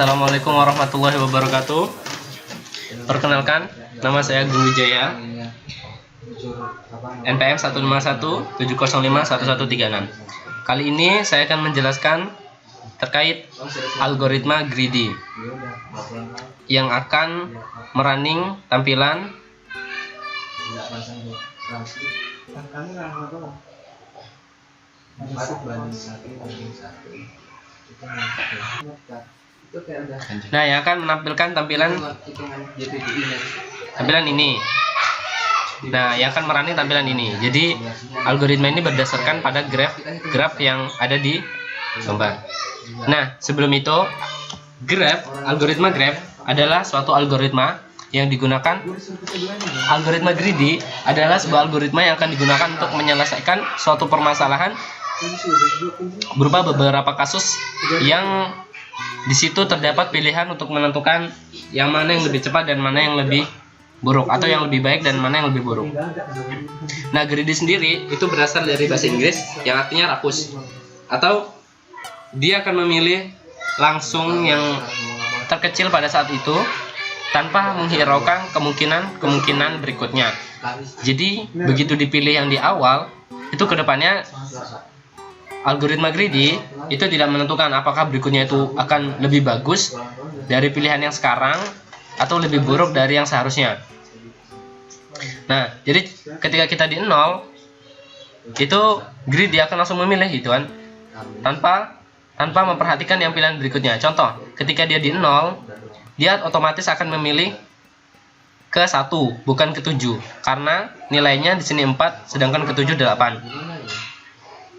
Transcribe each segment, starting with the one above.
Assalamualaikum warahmatullahi wabarakatuh. Perkenalkan, nama saya Guru Wijaya, NPM 15170511136. Kali ini saya akan menjelaskan terkait algoritma greedy yang akan merunning tampilan yang akan menampilkan tampilan ini. Nah, yang akan merunning tampilan ini. Jadi, algoritma ini berdasarkan pada graf yang ada di gambar. Nah, sebelum itu, algoritma graph adalah suatu algoritma yang digunakan. Algoritma greedy adalah sebuah algoritma yang akan digunakan untuk menyelesaikan suatu permasalahan berupa beberapa kasus yang di situ terdapat pilihan untuk menentukan yang mana yang lebih cepat dan mana yang lebih buruk, atau yang lebih baik dan mana yang lebih buruk. Nah, greedy sendiri itu berasal dari bahasa Inggris yang artinya rakus, atau dia akan memilih langsung yang terkecil pada saat itu tanpa menghiraukan kemungkinan berikutnya. Jadi begitu dipilih yang di awal, itu kedepannya algoritma greedy itu tidak menentukan apakah berikutnya itu akan lebih bagus dari pilihan yang sekarang atau lebih buruk dari yang seharusnya. Nah, jadi ketika kita di 0, itu greedy akan langsung memilih gitu kan, tanpa memperhatikan yang pilihan berikutnya. Contoh, ketika dia di 0, dia otomatis akan memilih ke 1, bukan ke 7, karena nilainya di sini 4, sedangkan ke 7 8.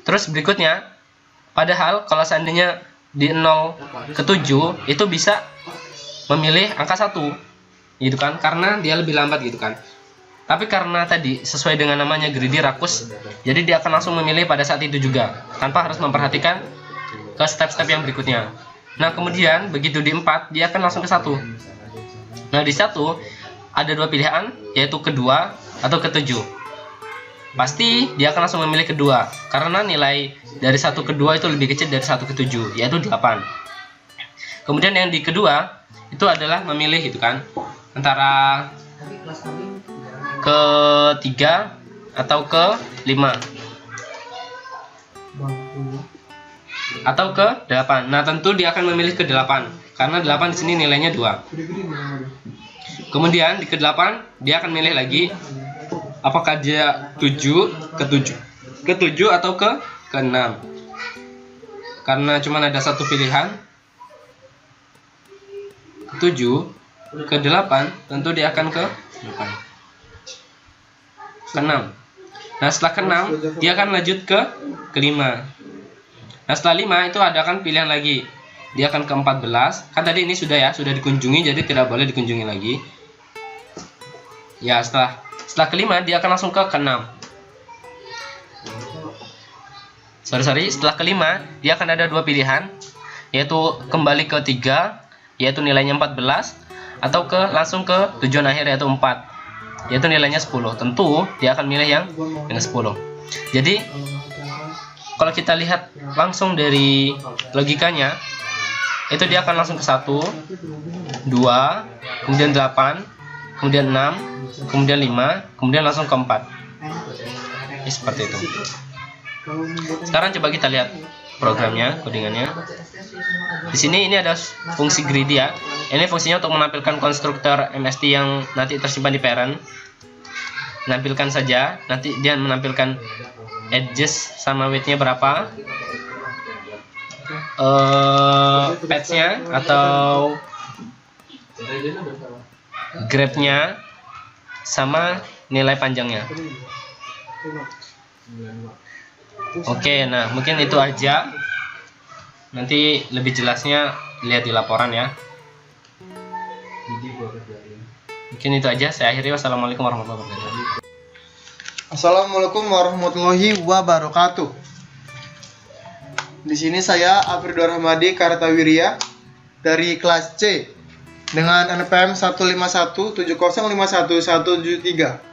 Terus berikutnya, padahal kalau seandainya di 0 ke 7 itu bisa memilih angka 1 gitu kan, karena dia lebih lambat gitu kan. Tapi karena tadi sesuai dengan namanya greedy, rakus, jadi dia akan langsung memilih pada saat itu juga tanpa harus memperhatikan ke step-step yang berikutnya. Nah, kemudian begitu di 4 dia akan langsung ke 1. Nah, di 1 ada dua pilihan, yaitu kedua atau ke-7. Pasti dia akan langsung memilih kedua, karena nilai dari 1 ke 2 itu lebih kecil dari 1 ke 7, yaitu 8. Kemudian yang di kedua itu adalah memilih gitu kan, antara ke 3 atau ke 5 atau ke 8. Nah, tentu dia akan memilih ke 8 karena 8 di sini nilainya 2. Kemudian di ke 8 dia akan milih lagi apakah dia ke 7 atau ke 6. Karena cuma ada satu pilihan, ke 7, ke 8, tentu dia akan ke 6. Nah, setelah ke 6 dia akan lanjut ke 5. Nah, setelah 5 itu ada kan pilihan lagi, dia akan ke 14. Kan tadi ini sudah dikunjungi, jadi tidak boleh dikunjungi lagi. Ya, setelah ke-5 dia akan langsung ke 6. Setelah ke-5 dia akan ada dua pilihan, yaitu kembali ke 3, yaitu nilainya 14, atau langsung ke tujuan akhir, yaitu 4, yaitu nilainya 10. Tentu dia akan milih yang 10. Jadi kalau kita lihat langsung dari logikanya, itu dia akan langsung ke 1, 2, kemudian 8, kemudian 6, kemudian 5, kemudian langsung ke 4. Seperti itu. Sekarang coba kita lihat programnya, codingannya. Di sini ini ada fungsi greedy ya. Ini fungsinya untuk menampilkan konstruktor MST yang nanti tersimpan di parent. Menampilkan saja, nanti dia menampilkan edges sama width-nya berapa, patch-nya atau graph-nya, sama nilai panjangnya. Oke, nah mungkin itu aja. Nanti lebih jelasnya lihat di laporan ya. Mungkin itu aja, saya akhiri. Wassalamualaikum warahmatullahi wabarakatuh. Assalamualaikum warahmatullahi wabarakatuh. Di sini saya Afrido Rahmadi Kartawirya dari kelas C dengan NPM 151705173.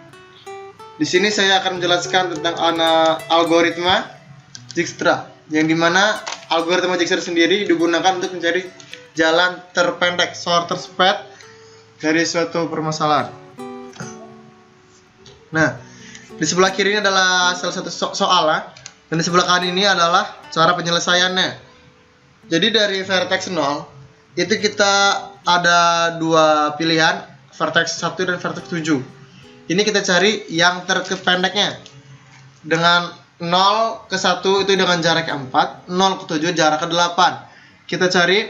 Di sini saya akan menjelaskan tentang algoritma Dijkstra, yang dimana algoritma Dijkstra sendiri digunakan untuk mencari jalan terpendek, shortest path dari suatu permasalahan. Nah, di sebelah kiri ini adalah salah satu soal dan di sebelah kanan ini adalah cara penyelesaiannya. Jadi dari vertex 0 itu kita ada dua pilihan, vertex 1 dan vertex 7. Ini kita cari yang terpendeknya. Dengan 0 ke 1 itu dengan jarak 4, 0 ke 7 jarak 8. Kita cari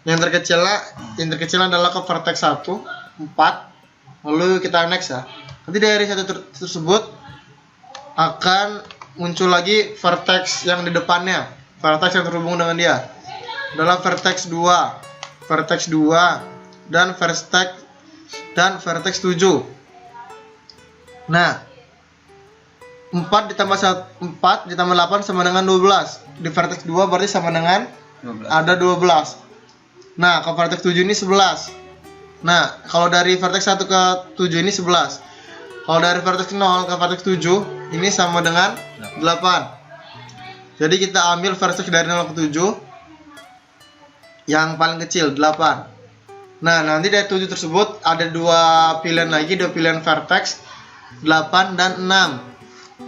yang terkecil adalah ke vertex 1, 4. Lalu kita next ya. Nanti dari satu tersebut akan muncul lagi vertex yang di depannya, vertex yang terhubung dengan dia adalah vertex 2, dan vertex 7. Nah, 4 ditambah 8 sama dengan 12. Di vertex 2 berarti sama dengan 12. ada 12. Nah, ke vertex 7 ini 11. Nah, kalau dari vertex 1 ke 7 ini 11. Kalau dari vertex 0 ke vertex 7 ini sama dengan 8. Jadi kita ambil vertex dari 0 ke 7 yang paling kecil 8. Nah, nanti dari 7 tersebut ada dua pilihan lagi, dua pilihan vertex 8 dan 6.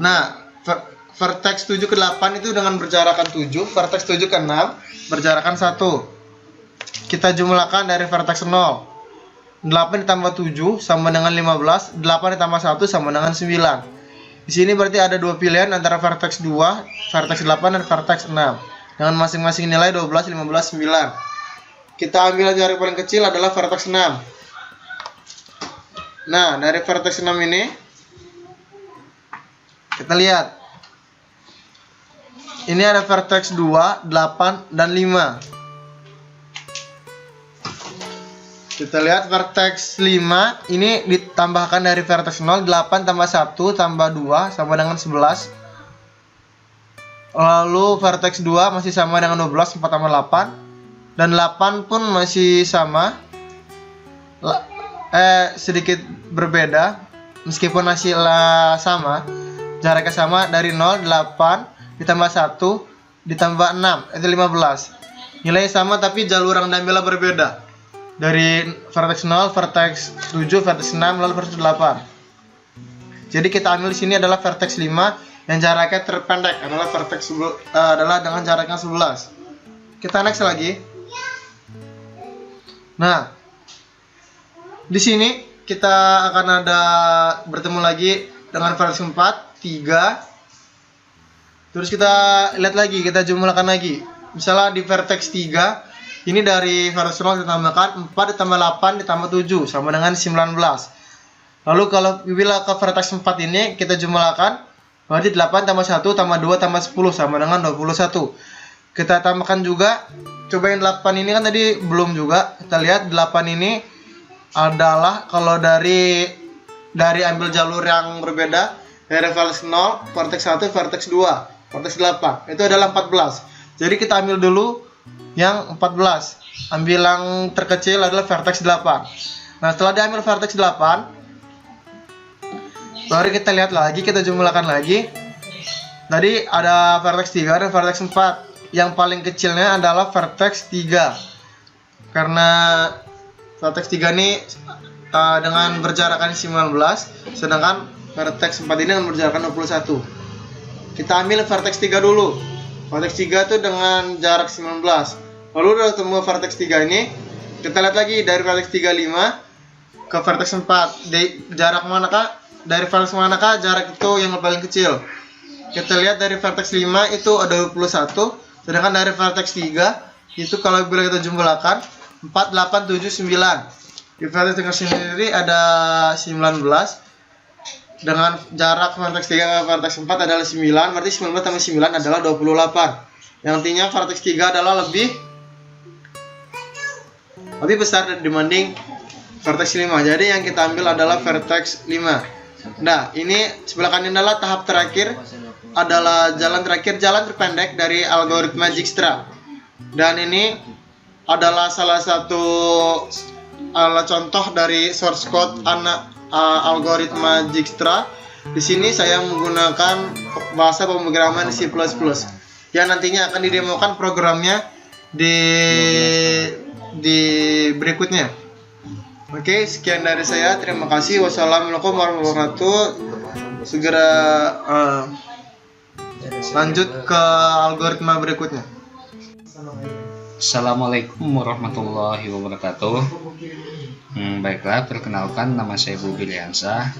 Nah, vertex 7 ke 8 itu dengan berjarakan 7, vertex 7 ke 6 berjarakan 1. Kita jumlahkan dari vertex 0. 8 ditambah 7 sama dengan 15, 8 ditambah 1 sama dengan 9. Di sini berarti ada dua pilihan antara vertex 2, vertex 8 dan vertex 6 dengan masing-masing nilai 12, 15, 9. Kita ambil jarak paling kecil adalah vertex 6. Nah, dari vertex 6 ini kita lihat. Ini ada vertex 2, 8 dan 5. Kita lihat vertex 5 ini ditambahkan dari vertex 0, 8 tambah 1 tambah 2 sama dengan 11. Lalu vertex 2 masih sama dengan 12, 4 tambah 8. Dan 8 pun masih sama. Sedikit berbeda meskipun masih sama. Jaraknya sama dari 0, 8 ditambah 1 ditambah 6 itu 15. Nilainya sama tapi jalur yang diambil berbeda. Dari vertex 0, vertex 7, vertex 6, lalu vertex 8. Jadi kita ambil di sini adalah vertex 5 yang jaraknya terpendek adalah vertex adalah dengan jaraknya 11. Kita next lagi. Nah, di sini kita akan ada bertemu lagi dengan vertex 4, 3. Terus kita lihat lagi, kita jumlahkan lagi. Misalnya di vertex 3 ini dari vertex 0 ditambahkan 4 ditambah 8 ditambah 7 sama dengan 19. Lalu kalau bila ke vertex 4 ini kita jumlahkan berarti 8 tambah 1 tambah 2 tambah 10 sama dengan 21. Kita tambahkan juga, coba yang 8 ini kan tadi belum juga. Kita lihat 8 ini adalah kalau dari ambil jalur yang berbeda dari vertex 0, vertex 1, vertex 2, vertex 8 itu adalah 14. Jadi kita ambil dulu yang 14. Ambil yang terkecil adalah vertex 8. Nah, setelah diambil vertex 8, baru kita lihat lagi, kita jumlahkan lagi. Tadi ada vertex 3 dan vertex 4. Yang paling kecilnya adalah vertex 3. Karena vertex 3 ini dengan berjarakan 19, sedangkan vertex 4 ini dengan berjarakan 21. Kita ambil vertex 3 dulu. Vertex 3 itu dengan jarak 19. Lalu udah ketemu vertex 3 ini, kita lihat lagi dari vertex 35 ke vertex 4. Jarak manakah? Dari vertex manakah jarak itu yang paling kecil? Kita lihat dari vertex 5 itu ada 21, sedangkan dari vertex 3 itu kalau bila kita jumlahkan 4, 8, 7, 9. Di vertex 3 sendiri ada 19. Dengan jarak vertex 3 ke vertex 4 adalah 9, berarti 19 tambah 9 adalah 28. Yang artinya vertex 3 adalah lebih besar dibanding vertex 5. Jadi yang kita ambil adalah vertex 5. Nah, ini sebelah kanan adalah tahap terakhir, adalah jalan terakhir, jalan terpendek dari algoritma Dijkstra. Dan ini adalah salah satu contoh dari source code algoritma Dijkstra. Di sini saya menggunakan bahasa pemrograman C++ yang nantinya akan didemokan programnya di di berikutnya. Oke, sekian dari saya. Terima kasih. Wassalamualaikum warahmatullahi wabarakatuh. Segera lanjut ke algoritma berikutnya. Assalamualaikum warahmatullahi wabarakatuh. Baiklah, perkenalkan, nama saya Bobi Liansyah,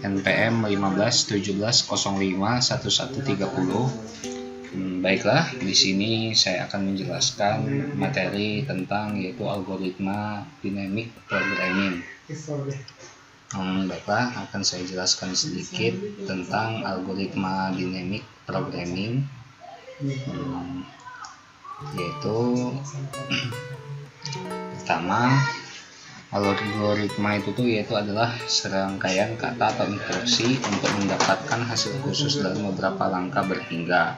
NPM 1517051130. Baiklah, di sini saya akan menjelaskan materi tentang yaitu algoritma dynamic programming. Baiklah, akan saya jelaskan sedikit tentang algoritma dynamic programming, yaitu pertama, algoritma itu yaitu adalah serangkaian kata atau instruksi untuk mendapatkan hasil khusus dalam beberapa langkah berhingga.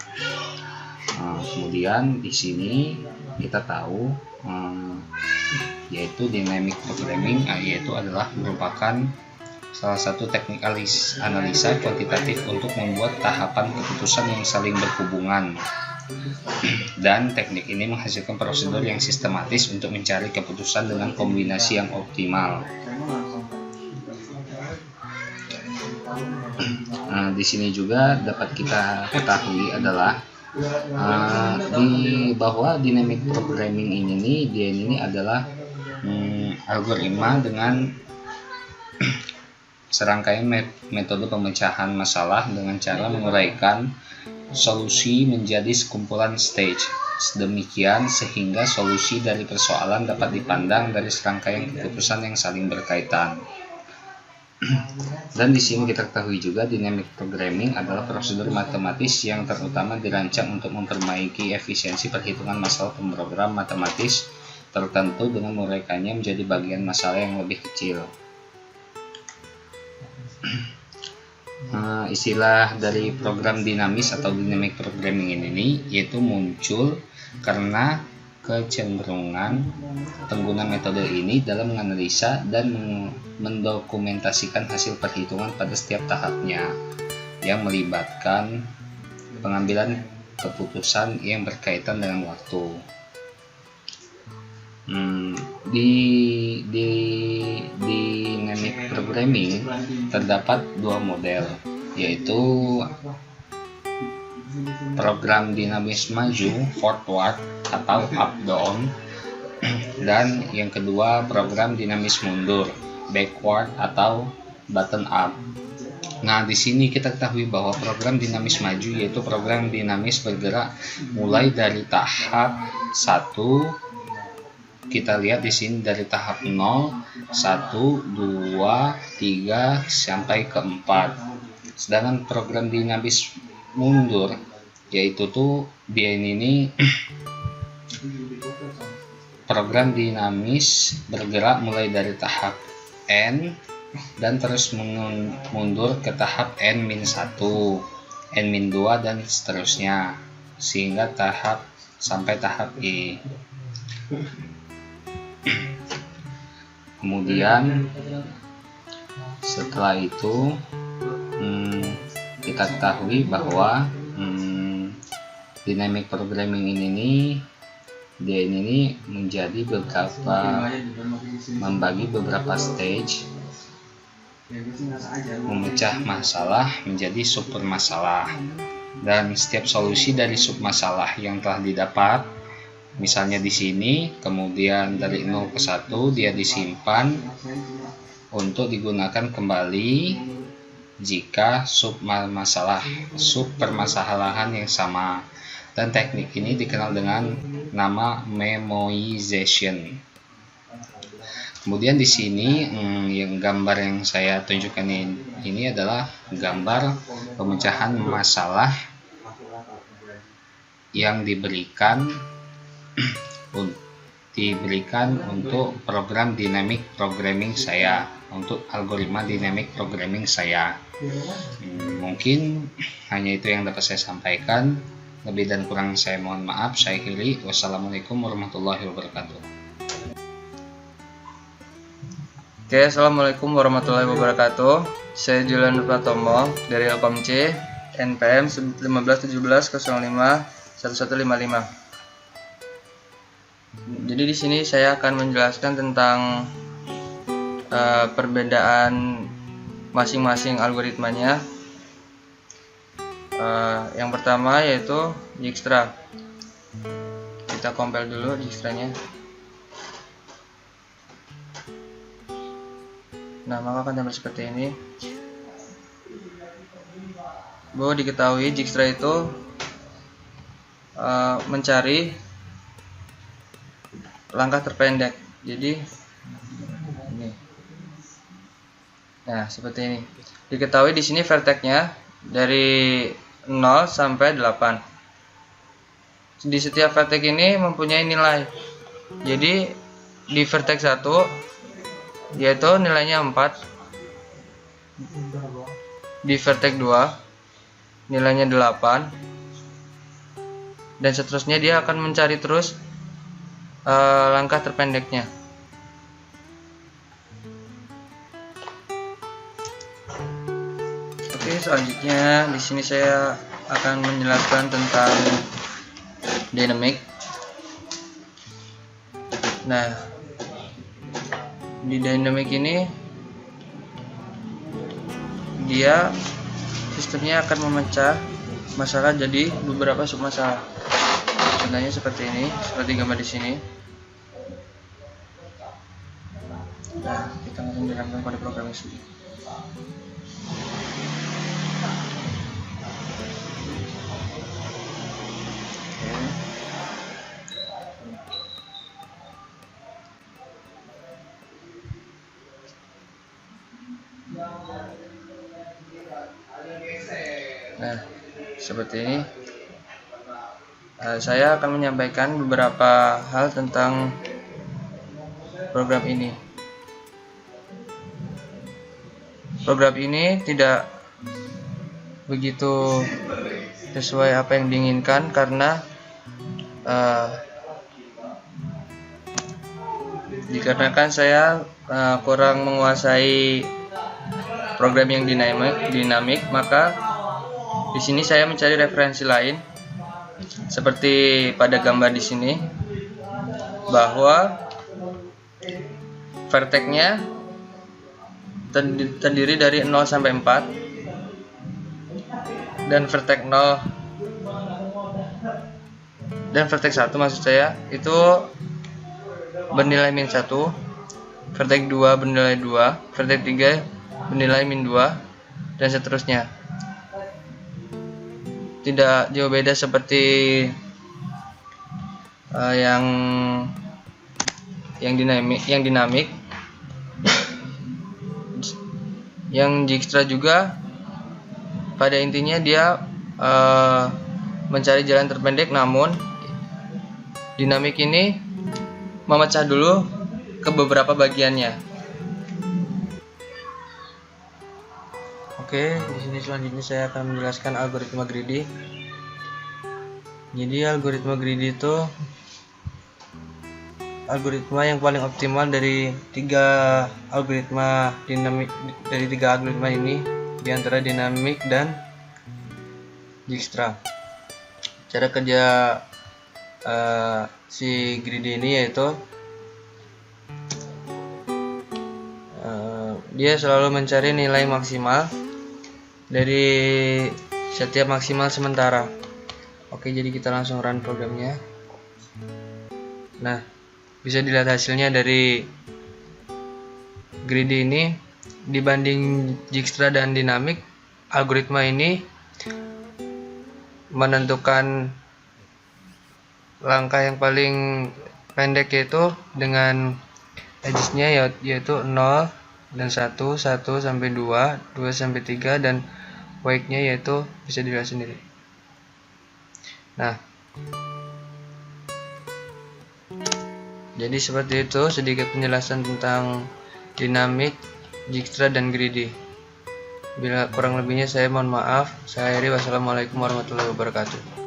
Kemudian di sini kita tahu yaitu dynamic programming, yaitu adalah merupakan salah satu teknik analisa kuantitatif untuk membuat tahapan keputusan yang saling berhubungan. Dan teknik ini menghasilkan prosedur yang sistematis untuk mencari keputusan dengan kombinasi yang optimal. Di sini juga dapat kita ketahui adalah bahwa dynamic programming ini adalah algoritma dengan serangkaian metode pemecahan masalah dengan cara menguraikan solusi menjadi sekumpulan stage, sedemikian sehingga solusi dari persoalan dapat dipandang dari serangkaian keputusan yang saling berkaitan. Dan di sini kita ketahui juga dynamic programming adalah prosedur matematis yang terutama dirancang untuk memperbaiki efisiensi perhitungan masalah pemrogram matematis tertentu dengan menguraikannya menjadi bagian masalah yang lebih kecil. Istilah dari program dinamis atau dynamic programming ini yaitu muncul karena kecenderungan pengguna metode ini dalam menganalisa dan mendokumentasikan hasil perhitungan pada setiap tahapnya yang melibatkan pengambilan keputusan yang berkaitan dengan waktu. Di dynamic programming terdapat dua model, yaitu program dinamis maju forward atau up down, dan yang kedua program dinamis mundur backward atau button up. Nah, di sini kita ketahui bahwa program dinamis maju yaitu program dinamis bergerak mulai dari tahap 1. Kita lihat di sini dari tahap 0, 1, 2, 3 sampai ke 4. Sedangkan program dinamis mundur yaitu dia ini program dinamis bergerak mulai dari tahap N dan terus mundur ke tahap N-1, N-2 dan seterusnya sehingga sampai tahap I. Kemudian setelah itu kita ketahui bahwa dynamic programming ini menjadi membagi beberapa stage, memecah masalah menjadi subpermasalah, dan setiap solusi dari submasalah yang telah didapat, misalnya di sini, kemudian dari 0 ke 1 dia disimpan untuk digunakan kembali jika subpermasalahan yang sama. Dan teknik ini dikenal dengan nama memoization. Kemudian di sini yang gambar yang saya tunjukkan ini adalah gambar pemecahan masalah yang diberikan untuk program dynamic programming saya, untuk algoritma dynamic programming saya. Mungkin hanya itu yang dapat saya sampaikan. Lebih dan kurang saya mohon maaf. Saya akhiri. Wassalamualaikum warahmatullahi wabarakatuh. Oke, assalamualaikum warahmatullahi wabarakatuh. Saya Julian Pratomo dari Ilkom C, NPM 1517051155. Jadi Jadi di sini saya akan menjelaskan tentang perbedaan masing-masing algoritmanya. Yang pertama yaitu Dijkstra. Kita compile dulu Dijkstranya. Nah, maka akan tampil seperti ini. Bahwa diketahui Dijkstra itu mencari langkah terpendek. Jadi ini. Nah, seperti ini. Diketahui di sini vertexnya dari 0 sampai 8. Di setiap vertex ini mempunyai nilai. Jadi di vertex 1 yaitu nilainya 4. Di vertex 2 nilainya 8. Dan seterusnya dia akan mencari terus langkah terpendeknya. Oke, selanjutnya di sini saya akan menjelaskan tentang dynamic. Nah, di dynamic ini dia sistemnya akan memecah masalah jadi beberapa submasalah. Contohnya seperti ini, seperti gambar di sini. Nah, kita langsung jalankan pada programnya sendiri. Nah, seperti ini. Saya akan menyampaikan beberapa hal tentang program ini. Program ini tidak begitu sesuai apa yang diinginkan karena dikarenakan saya kurang menguasai program yang dinamik, maka di sini saya mencari referensi lain. Seperti pada gambar di sini, bahwa vertexnya terdiri dari 0 sampai 4 dan vertex 0 dan vertex 1 maksud saya itu bernilai -1, vertex 2 bernilai 2, vertex 3 bernilai -2 dan seterusnya. Tidak jauh beda seperti yang dinamik. Yang Dijkstra juga pada intinya dia mencari jalan terpendek, namun dinamik ini memecah dulu ke beberapa bagiannya. Oke, di sini selanjutnya saya akan menjelaskan algoritma greedy. Jadi algoritma greedy itu algoritma yang paling optimal dari tiga algoritma ini, diantara dinamik dan Dijkstra. Cara kerja si greedy ini yaitu dia selalu mencari nilai maksimal dari setiap maksimal sementara. Oke, jadi kita langsung run programnya. Nah, bisa dilihat hasilnya dari greedy ini dibanding Dijkstra dan dinamik. Algoritma ini menentukan langkah yang paling pendek yaitu dengan edges-nya yaitu 0 dan 1 sampai 2 sampai 3 dan weight-nya yaitu bisa dilihat sendiri. Nah, jadi seperti itu sedikit penjelasan tentang dinamik, Dijkstra dan greedy. Bila kurang lebihnya saya mohon maaf. Saya akhiri. Wassalamualaikum warahmatullahi wabarakatuh.